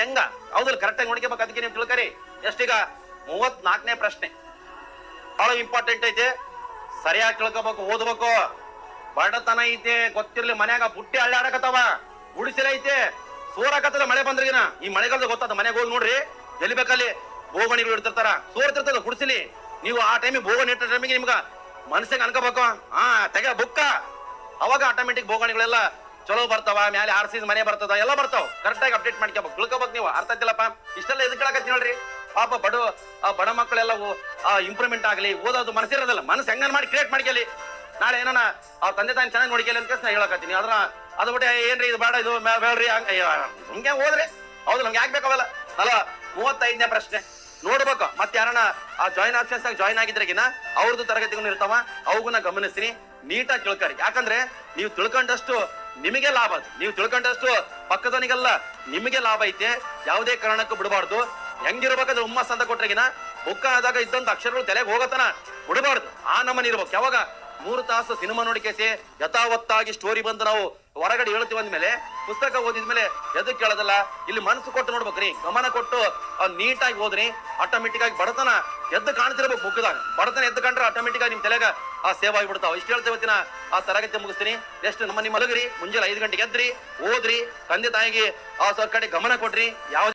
ಹೆಂಗ ಹೌದಲ್ಲ ಕರೆಕ್ಟಾಗಿ ನೋಡ್ಕೋಬೇಕು. ಅದಕ್ಕೆ ನೀವು ತಿಳ್ಕರಿ. ಎಷ್ಟೀಗ 34ನೇ ಪ್ರಶ್ನೆ ಬಹಳ ಇಂಪಾರ್ಟೆಂಟ್ ಐತೆ, ಸರಿಯಾಗಿ ತಿಳ್ಕೋಬೇಕು, ಓದ್ಬೇಕು. ಬಡತನ ಐತೆ ಗೊತ್ತಿರ್ಲಿ, ಮನ್ಯಾಗ ಬುಟ್ಟಿ ಹಳ್ಳಾಡಕತ್ತವ, ಗುಡಿಸಲ ಐತೆ, ಸೋರಾಕತ್ತದ ಮಳೆ ಬಂದ್ರಿಗಿನ. ಈ ಮಳೆಗಾಲದ ಗೊತ್ತದ, ಮನೆಗೆ ಹೋಗಿ ನೋಡ್ರಿ, ಎಲ್ಲಿ ಬೇಕಲ್ಲಿ ಬೋಗಣಿಗಳು ಇಡ್ತಿರ್ತಾರ, ಸೋರ್ತಿರ್ತದ ಗುಡಿಸಲಿ. ನೀವು ಆ ಟೈಮಿಗೆ ಬೋಗಣಿ ಇಟ್ಟ ಟೈಮಿಗೆ ನಿಮ್ಗ ಮನಸ್ಸಿಗೆ ಅನ್ಕೋಬೇಕು, ತೆಗ ಬುಕ್ಕ, ಅವಾಗ ಆಟೋಮೆಟಿಕ್ ಬೋಗಣಿಗಳೆಲ್ಲ ಚಲೋ ಬರ್ತಾವ, ಮ್ಯಾಲೆ ಆರ್ಸಿಸ್ ಮನೆ ಬರ್ತದ, ಎಲ್ಲ ಬರ್ತಾವ. ಕರೆಕ್ಟ್ ಆಗಿ ಅಪ್ಡೇಟ್ ಮಾಡ್ಕೋಬೇಕು, ತಿಳ್ಕೋಬೇಕು. ನೀವು ಅರ್ಥ ಆಗ್ತಿಲ್ಲಪ್ಪ, ಇಷ್ಟೆಲ್ಲ ಎದಕ್ ಹೇಳಕತ್ತಿ ನೋಡ್ರಿ. ಪಾಪ ಬಡ ಮಕ್ಕಳೆಲ್ಲ ಇಂಪ್ರೂವ್ಮೆಂಟ್ ಆಗ್ಲಿ, ಓದೋದು ಮನಸ್ಸಿರೋದಲ್ಲ, ಮನಸ್ಸು ಹೆಂಗ ಮಾಡಿ ಕ್ರಿಯೇಟ್ ಮಾಡ್ಕಲಿ. ನಾಳೆ ಏನಾನ ಆ ತಂದೆ ತಾಯಿ ಚೆನ್ನಾಗಿ ನೋಡಿಕಲಿ ಅಂತ ನಾ ಹೇಳಕತ್ತೀನಿ. ಅದ್ರ ಬಿಟ್ಟು ಏನ್ರಿ ಇದು ಬೇಡ, ಇದು ಬೇಡ್ರಿ ಹಂಗೆ ಹೋದ್ರಿ. ಹೌದು, ನಮ್ಗೆ ಯಾಕೆ ಬೇಕಾವಲ್ಲ ಅಲ್ಲ. 35ನೇ ಪ್ರಶ್ನೆ ನೋಡ್ಬೇಕು. ಮತ್ತೆ ಯಾರನ್ನ ಆ ಜಾಯಿನ್ ಆಪ್ಷನ್ಸ್ ಆಗಿ ಜಾಯಿನ್ ಆಗಿದ್ರಗಿನ ಅವ್ರದ್ದು ತರಗತಿಗಳು ಇರ್ತಾವ, ಅವನ್ನ ಗಮನಿಸ್ರಿ, ನೀಟಾಗಿ ತಿಳ್ಕರಿ. ಯಾಕಂದ್ರೆ ನೀವು ತಿಳ್ಕೊಂಡಷ್ಟು ನಿಮಗೆ ಲಾಭ, ನೀವು ತಿಳ್ಕೊಂಡಷ್ಟು ಪಕ್ಕದವನಿಗೆಲ್ಲ ನಿಮಗೆ ಲಾಭ ಐತೆ. ಯಾವುದೇ ಕಾರಣಕ್ಕೂ ಬಿಡಬಾರ್ದು. ಹೆಂಗಿರ್ಬೇಕಾದ್ರೆ ಹುಮ್ಮಸ್ ಅಂತ ಕೊಟ್ರಗಿನ ಬುಕ್ಕ ಆದಾಗ ಇದ್ದಂತ ಅಕ್ಷರಗಳು ತಲೆಗೆ ಹೋಗತನ ಬಿಡಬಾರ್ದು. ಆ ನಮನಿ ಇರ್ಬೇಕು. ಯಾವಾಗ 3 ತಾಸು ಸಿನಿಮಾ ನೋಡಿಕೇಸಿ ಯಥಾವತ್ತಾಗಿ ಸ್ಟೋರಿ ಬಂದು ನಾವು ಹೊರಗಡೆ ಹೇಳ್ತೀವಿ ಅಂದ್ಮೇಲೆ, ಪುಸ್ತಕ ಓದಿದ್ಮೇಲೆ ಎದಕ್ ಕೇಳೋದಲ್ಲ, ಇಲ್ಲಿ ಮನಸ್ಸು ಕೊಟ್ಟು ನೋಡ್ಬೇಕ್ರಿ, ಗಮನ ಕೊಟ್ಟು ನೀಟಾಗಿ ಓದ್ರಿ. ಆಟೋಮೆಟಿಕ್ ಆಗಿ ಬಡತನ ಎದ್ದು ಕಾಣ್ತಿರ್ಬೇಕು ಬುಕ್ದಾಗ. ಬಡತನ ಎದ್ದು ಕಂಡ್ರೆ ಆಟೋಮೆಟಿಕ್ ಆಗಿ ನಿಮ್ ತಲೆಗ ಆ ಸೇವ್ ಆಗಿಬಿಡ್ತಾವ. ಇಷ್ಟು ಹೇಳ್ತೇವೆ. ಇವತ್ತಿನ ಆ ತರಗತಿ ಮುಗಿಸ್ತೀನಿ. ಎಷ್ಟು ನಿಮ್ಮ ಮಲಗ್ರಿ, ಮುಂಜಾನೆ 5 ಗಂಟೆಗೆ ಎದ್ರಿ, ಓದ್ರಿ, ತಂದೆ ತಾಯಿಗೆ ಆ ಕಡೆ ಗಮನ ಕೊಡ್ರಿ. ಯಾವುದೇ